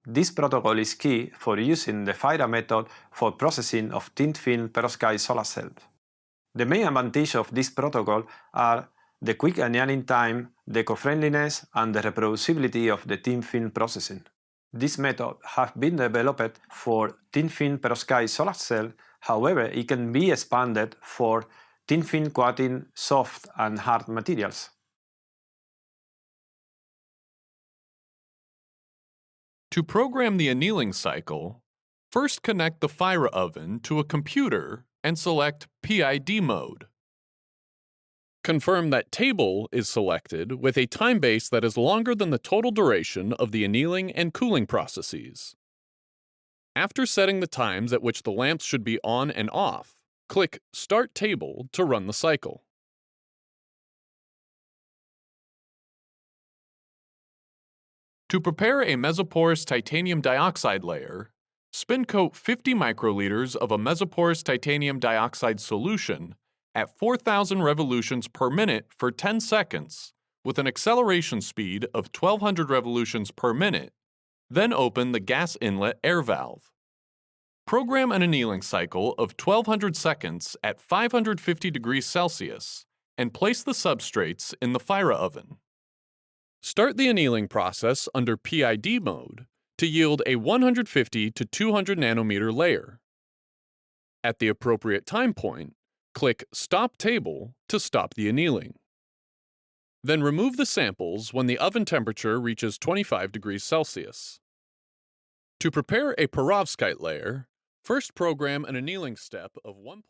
This protocol is key for using the FIRA method for processing of thin film perovskite solar cells. The main advantages of this protocol are the quick annealing time, the eco-friendliness, and the reproducibility of the thin film processing. This method has been developed for thin film perovskite solar cells, however, it can be expanded for thin film coating soft and hard materials. To program the annealing cycle, first connect the FIRA oven to a computer and select PID mode. Confirm that table is selected with a time base that is longer than the total duration of the annealing and cooling processes. After setting the times at which the lamps should be on and off, click Start Table to run the cycle. To prepare a mesoporous titanium dioxide layer, spin coat 50 microliters of a mesoporous titanium dioxide solution at 4,000 revolutions per minute for 10 seconds with an acceleration speed of 1,200 revolutions per minute, then open the gas inlet air valve. Program an annealing cycle of 1,200 seconds at 550 degrees Celsius and place the substrates in the FIRA oven. Start the annealing process under PID mode to yield a 150 to 200 nanometer layer. At the appropriate time point, click Stop Table to stop the annealing. Then remove the samples when the oven temperature reaches 25 degrees Celsius. To prepare a Perovskite layer, first program an annealing step of 1.